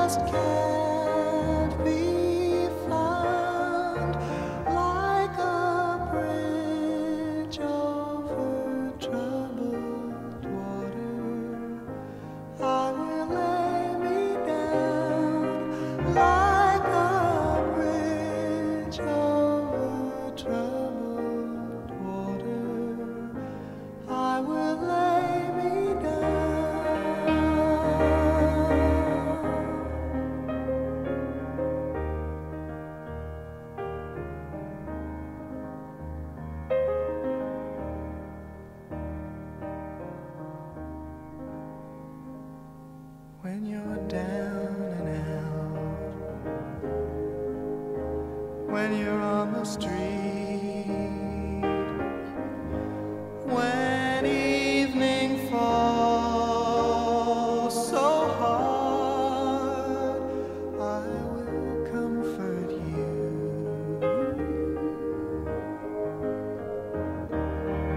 just can't be found, like a bridge over troubled water. I will lay me down, like a bridge over troubled water. I will lay me down. When you're down and out, when you're on the street, when evening falls so hard, I will comfort you.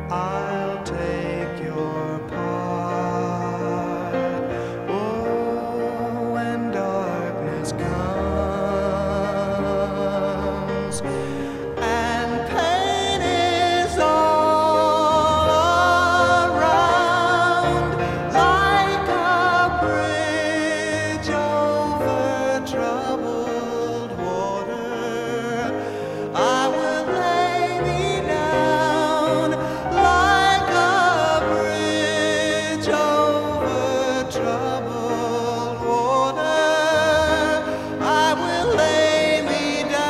I'll take your part. Oh, when darkness comes and pain is all around, like a bridge over troubled water, I will lay me down, like a bridge over troubled water. I will lay me down.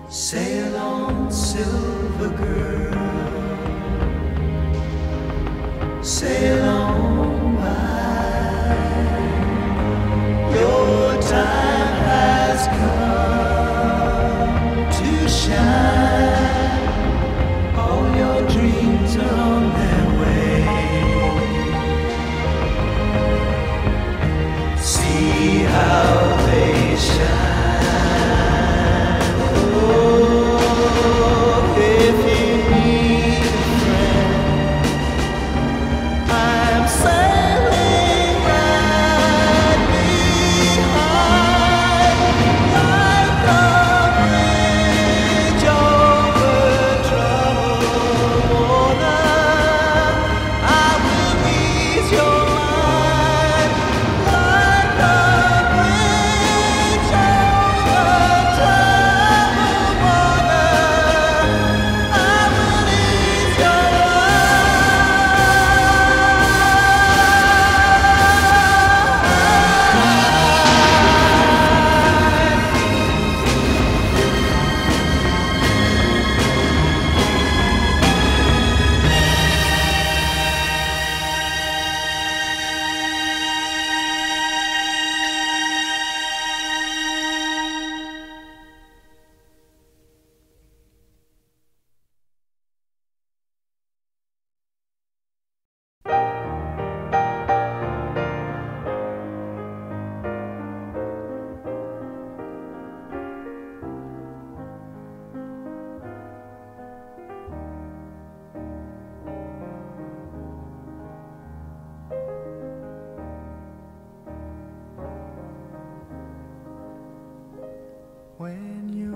Sail on, silver girl, sail on by. Your time has come to shine. All your dreams are on their way. See how they shine. When you